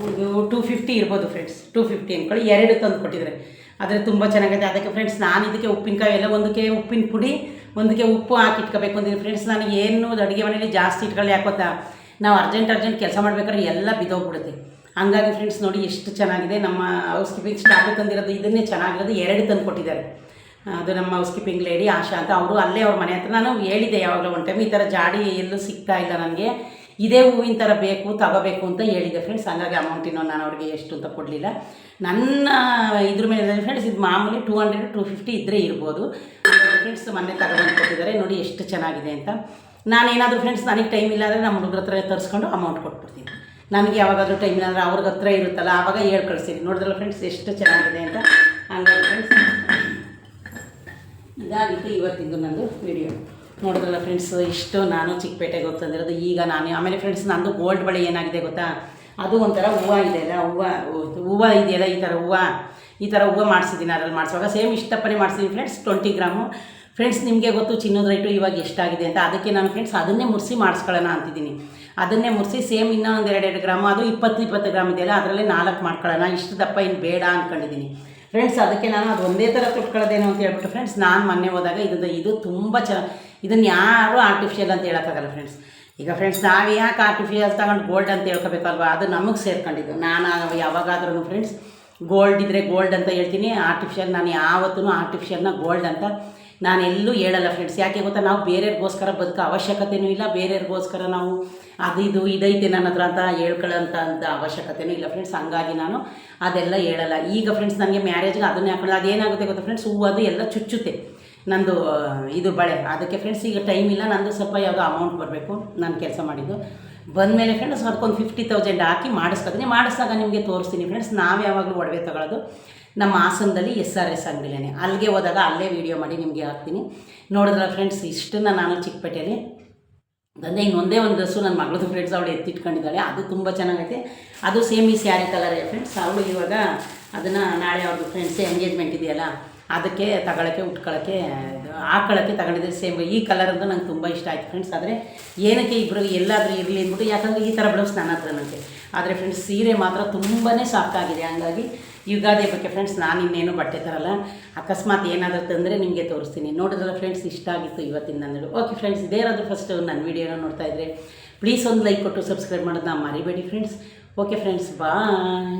ಒಂದು 250 ಇರ್ಬೋದು ಫ್ರೆಂಡ್ಸ್, 250 ಅಂದ್ಕೊಳ್ಳಿ. 2 ತಂದು ಕೊಟ್ಟಿದ್ದಾರೆ. ಆದರೆ ತುಂಬ ಚೆನ್ನಾಗಿದೆ. ಅದಕ್ಕೆ ಫ್ರೆಂಡ್ಸ್ ನಾನು ಇದಕ್ಕೆ ಉಪ್ಪಿನಕಾಯಿ ಎಲ್ಲ, ಒಂದಕ್ಕೆ ಉಪ್ಪಿನ ಪುಡಿ, ಒಂದಕ್ಕೆ ಉಪ್ಪು ಹಾಕಿ ಇಟ್ಕೋಬೇಕು ಅಂತೀನಿ ಫ್ರೆಂಡ್ಸ್. ನನಗೆ ಏನು ಅಡುಗೆ ಮನೇಲಿ ಜಾಸ್ತಿ ಇಟ್ಕೊಳ್ಳಿ, ಯಾಕೋತ್ತಾ ನಾವು ಅರ್ಜೆಂಟ್ ಕೆಲಸ ಮಾಡ್ಬೇಕಾದ್ರೆ ಎಲ್ಲ ಬಿದ್ದೋಗ್ಬಿಡುತ್ತೆ. ಹಂಗಾಗಿ ಫ್ರೆಂಡ್ಸ್ ನೋಡಿ ಎಷ್ಟು ಚೆನ್ನಾಗಿದೆ. ನಮ್ಮ ಹೌಸ್ ಕೀಪಿಂಗ್ ಸ್ಟಾಫ್ ತಂದಿರೋದು ಇದನ್ನೇ ಚೆನ್ನಾಗಿರೋದು 2 ತಂದು ಕೊಟ್ಟಿದ್ದಾರೆ. ಅದು ನಮ್ಮ ಹೌಸ್ ಕೀಪಿಂಗ್ ಲೇಡಿ ಆಶಾ ಅಂತ, ಅವರು ಅಲ್ಲೇ ಅವ್ರ ಮನೆ ಹತ್ರ. ನಾನು ಹೇಳಿದ್ದೆ ಯಾವಾಗಲೂ ಒಂದು ಟೈಮ್, ಈ ಥರ ಜಾಡಿ ಎಲ್ಲೂ ಸಿಗ್ತಾ ಇಲ್ಲ ನನಗೆ, ಇದೇ ಹೂವಿನ ಥರ ಬೇಕು ತಗೋಬೇಕು ಅಂತ ಹೇಳಿದ್ದೆ ಫ್ರೆಂಡ್ಸ್. ಹಂಗಾಗಿ ಅಮೌಂಟಿನೋ ನಾನು ಅವ್ರಿಗೆ ಎಷ್ಟು ಅಂತ ಕೊಡಲಿಲ್ಲ. ನನ್ನ ಇದ್ರ ಮೇಲೆ ಫ್ರೆಂಡ್ಸ್ ಇದು ಮಾಮೂಲಿ 200-250 ಇದ್ದರೆ ಇರ್ಬೋದು. ಫ್ರೆಂಡ್ಸ್ ಮೊನ್ನೆ ತಗೊಬಂದು ಕೊಟ್ಟಿದ್ದಾರೆ. ನೋಡಿ ಎಷ್ಟು ಚೆನ್ನಾಗಿದೆ ಅಂತ. ನಾನೇನಾದರೂ ಫ್ರೆಂಡ್ಸ್ ನನಗೆ ಟೈಮ್ ಇಲ್ಲಾಂದರೆ ನಮ್ಮ ಹುಡುಗ್ರ ಹತ್ರ ತರಿಸ್ಕೊಂಡು ಅಮೌಂಟ್ ಕೊಟ್ಬಿಡ್ತೀನಿ. ನನಗೆ ಯಾವಾಗಾದರೂ ಟೈಮ್ ಇಲ್ಲಾಂದರೆ ಅವ್ರಿಗೆ ಹತ್ರ ಇರುತ್ತಲ್ಲ, ಆವಾಗ ಹೇಳಿ ಕಳಿಸ್ತೀನಿ. ನೋಡಿದ್ರಲ್ಲ ಫ್ರೆಂಡ್ಸ್ ಎಷ್ಟು ಚೆನ್ನಾಗಿದೆ ಅಂತ. ಹಂಗಾಗಿ ಫ್ರೆಂಡ್ಸ್ ಇದಾಗಿತ್ತು ಇವತ್ತಿಂದು ನಂದು ವಿಡಿಯೋ. ನೋಡಿದ್ರಲ್ಲ ಫ್ರೆಂಡ್ಸ್, ಇಷ್ಟು ನಾನು ಚಿಕ್ಕಪೇಟೆಗೆ ಹೋಗಿ ತಂದಿರೋದು. ಈಗ ನಾನು ಆಮೇಲೆ ಫ್ರೆಂಡ್ಸ್ ನಂದು ಗೋಲ್ಡ್ ಬಳೆ ಏನಾಗಿದೆ ಗೊತ್ತಾ, ಅದು ಒಂಥರ ಹೂವು ಇದೆಯಲ್ಲ, ಹೂವು ಇದೆಯಲ್ಲ, ಈ ಥರ ಹೂವು ಮಾಡಿಸಿದ್ದೀನಿ. ಅದ್ರಲ್ಲಿ ಮಾಡಿಸುವಾಗ ಸೇಮ್ ಇಷ್ಟಪ್ಪನೇ ಮಾಡಿಸಿದ್ದೀನಿ ಫ್ರೆಂಡ್ಸ್. 20 ಗ್ರಾಮು. ಫ್ರೆಂಡ್ಸ್ ನಿಮಗೆ ಗೊತ್ತು ಚಿನ್ನದ ರೇಟು ಇವಾಗ ಎಷ್ಟಾಗಿದೆ ಅಂತ. ಅದಕ್ಕೆ ನಾನು ಫ್ರೆಂಡ್ಸ್ ಅದನ್ನೇ ಮುರಿಸಿ ಮಾಡಿಸ್ಕೊಳ್ಳೋಣ ಅಂತಿದ್ದೀನಿ. ಅದನ್ನೇ ಮುರಿಸಿ ಸೇಮ್ ಇನ್ನೂ ಒಂದು 2 ಗ್ರಾಮು, ಅದು 20 ಗ್ರಾಮ್ ಇದೆಯಲ್ಲ, ಅದರಲ್ಲೇ 4 ಮಾಡ್ಕೊಳ್ಳೋಣ. ಇಷ್ಟು ದಪ್ಪ ಇನ್ನು ಬೇಡ ಅಂದ್ಕೊಂಡಿದ್ದೀನಿ ಫ್ರೆಂಡ್ಸ್. ಅದಕ್ಕೆ ನಾನು ಅದು ಒಂದೇ ಥರ ಕೊಟ್ಕೊಳ್ಳೋದೇನೋ ಅಂತ ಹೇಳ್ಬಿಟ್ಟು ಫ್ರೆಂಡ್ಸ್, ನಾನು ಮೊನ್ನೆ ಹೋದಾಗ ಇದು ತುಂಬ ಚೆನ್ನಾಗಿ, ಇದನ್ನು ಯಾರು ಆರ್ಟಿಫಿಷಿಯಲ್ ಅಂತ ಹೇಳೋಕ್ಕಾಗಲ್ಲ ಫ್ರೆಂಡ್ಸ್. ಈಗ ಫ್ರೆಂಡ್ಸ್ ನಾವು ಯಾಕೆ ಆರ್ಟಿಫಿಷಿಯಲ್ ತಗೊಂಡು ಗೋಲ್ಡ್ ಅಂತ ಹೇಳ್ಕೋಬೇಕಲ್ವ, ಅದು ನಮಗೆ ಸೇರ್ಕೊಂಡಿದ್ದು. ನಾನು ಯಾವಾಗಾದ್ರೂ ಫ್ರೆಂಡ್ಸ್ ಗೋಲ್ಡ್ ಇದ್ದರೆ ಗೋಲ್ಡ್ ಅಂತ ಹೇಳ್ತೀನಿ, ಆರ್ಟಿಫಿಷಿಯಲ್ ನಾನು ಯಾವತ್ತೂ ಆರ್ಟಿಫಿಷಿಯಲ್ನ ಗೋಲ್ಡ್ ಅಂತ ನಾನು ಎಲ್ಲೂ ಹೇಳಲ್ಲ ಫ್ರೆಂಡ್ಸ್. ಯಾಕೆ ಗೊತ್ತಾ, ನಾವು ಬೇರೆಯವ್ರಿಗೋಸ್ಕರ ಬದುಕೋ ಅವಶ್ಯಕತೆಯೂ ಇಲ್ಲ, ಬೇರೆಯವ್ರಿಗೋಸ್ಕರ ನಾವು ಅದು ಇದೈತೆ ನನ್ನ ಹತ್ರ ಅಂತ ಹೇಳ್ಕೊಳ್ಳೋಂಥ ಅವಶ್ಯಕತೆಯೂ ಇಲ್ಲ ಫ್ರೆಂಡ್ಸ್. ಹಂಗಾಗಿ ನಾನು ಅದೆಲ್ಲ ಹೇಳಲ್ಲ. ಈಗ ಫ್ರೆಂಡ್ಸ್ ನನಗೆ ಮ್ಯಾರೇಜ್ಗೆ ಅದನ್ನೇ ಹಾಕೊಳ್ಳೋದು. ಅದೇನಾಗುತ್ತೆ ಗೊತ್ತಾ ಫ್ರೆಂಡ್ಸ್, ಹೂವು ಅದು ಎಲ್ಲ ಚುಚ್ಚುತ್ತೆ ನಂದು ಇದು ಬಳೆ. ಅದಕ್ಕೆ ಫ್ರೆಂಡ್ಸ್ ಈಗ ಟೈಮ್ ಇಲ್ಲ, ನಂದು ಸ್ವಲ್ಪ ಯಾವುದೋ ಅಮೌಂಟ್ ಬರಬೇಕು ನಾನು ಕೆಲಸ ಮಾಡಿದ್ದು. ಬಂದಮೇಲೆ ಫ್ರೆಂಡ್ಸ್ ಅದಕ್ಕೊಂದು 50,000 ಹಾಕಿ ಮಾಡಿಸ್ಕೊತೀನಿ. ಮಾಡಿಸಿದಾಗ ನಿಮಗೆ ತೋರಿಸ್ತೀನಿ ಫ್ರೆಂಡ್ಸ್. ನಾವು ಯಾವಾಗಲೂ ಒಡವೆ ತಗೊಳ್ಳೋದು ನಮ್ಮ ಹಾಸನದಲ್ಲಿ SRS ಅಂಗಡಿಲೇ. ಅಲ್ಲಿಗೆ ಹೋದಾಗ ಅಲ್ಲೇ ವೀಡಿಯೋ ಮಾಡಿ ನಿಮಗೆ ಹಾಕ್ತೀನಿ. ನೋಡಿದ್ರೆ ಫ್ರೆಂಡ್ಸ್ ಇಷ್ಟನ್ನು ನಾನು ಚಿಕ್ಕಪೇಟೆಯಲ್ಲಿ ತಂದೆ. ಇನ್ನೊಂದೇ ಒಂದು ಡ್ರೆಸ್ಸು ನನ್ನ ಮಗಳದ್ದು ಫ್ರೆಂಡ್ಸ್ ಅವಳು ಎತ್ತಿಟ್ಕೊಂಡಿದ್ದಾಳೆ, ಅದು ತುಂಬ ಚೆನ್ನಾಗೈತೆ. ಅದು ಸೇಮ್ ಈ ಸ್ಯಾರಿ ಕಲರೇ ಫ್ರೆಂಡ್ಸ್. ಅವಳು ಇವಾಗ ಅದನ್ನು ನಾಳೆ ಅವ್ರದ್ದು ಫ್ರೆಂಡ್ಸ್ ಎಂಗೇಜ್ಮೆಂಟ್ ಇದೆಯಲ್ಲ, ಅದಕ್ಕೆ ತಗೊಳ್ಳೋಕ್ಕೆ ಉಟ್ಕೊಳ್ಳೋಕ್ಕೆ ಹಾಕೊಳ್ಳೋಕ್ಕೆ ತಗೊಂಡಿದ್ದೆ. ಸೇಮ್ ಈ ಕಲರ್ ಅಂತ ನಂಗೆ ತುಂಬ ಇಷ್ಟ ಆಯಿತು ಫ್ರೆಂಡ್ಸ್. ಆದರೆ ಏನಕ್ಕೆ ಇಬ್ಬರು ಎಲ್ಲಾದರೂ ಇರಲಿ ಅಂದ್ಬಿಟ್ಟು, ಯಾಕಂದರೆ ಈ ಥರ ಬ್ಲೌಸ್ ನನ್ನ ಹತ್ರ ನನಗೆ. ಆದರೆ ಫ್ರೆಂಡ್ಸ್ ಸೀರೆ ಮಾತ್ರ ತುಂಬಾ ಸಾಫ್ಟಾಗಿದೆ. ಹಂಗಾಗಿ ಯುಗಾದಿ ಹಬ್ಬಕ್ಕೆ ಫ್ರೆಂಡ್ಸ್ ನಾನು ಇನ್ನೇನು ಬಟ್ಟೆ ತರಲ್ಲ. ಅಕಸ್ಮಾತ್ ಏನಾದರೂ ತಂದರೆ ನಿಮಗೆ ತೋರಿಸ್ತೀನಿ. ನೋಡಿದ್ರಲ್ಲ ಫ್ರೆಂಡ್ಸ್, ಇಷ್ಟ ಆಗಿತ್ತು ಇವತ್ತಿನ ನನ್ನದು. ಓಕೆ ಫ್ರೆಂಡ್ಸ್, ಇದೇ ಇರೋದು ಫಸ್ಟ್ ನನ್ನ ವೀಡಿಯೋನ ನೋಡ್ತಾ ಇದ್ದರೆ ಪ್ಲೀಸ್ ಒಂದು ಲೈಕ್ ಕೊಟ್ಟು ಸಬ್ಸ್ಕ್ರೈಬ್ ಮಾಡೋದನ್ನ ಮರಿಬೇಡಿ ಫ್ರೆಂಡ್ಸ್. ಓಕೆ ಫ್ರೆಂಡ್ಸ್, ಬಾಯ್.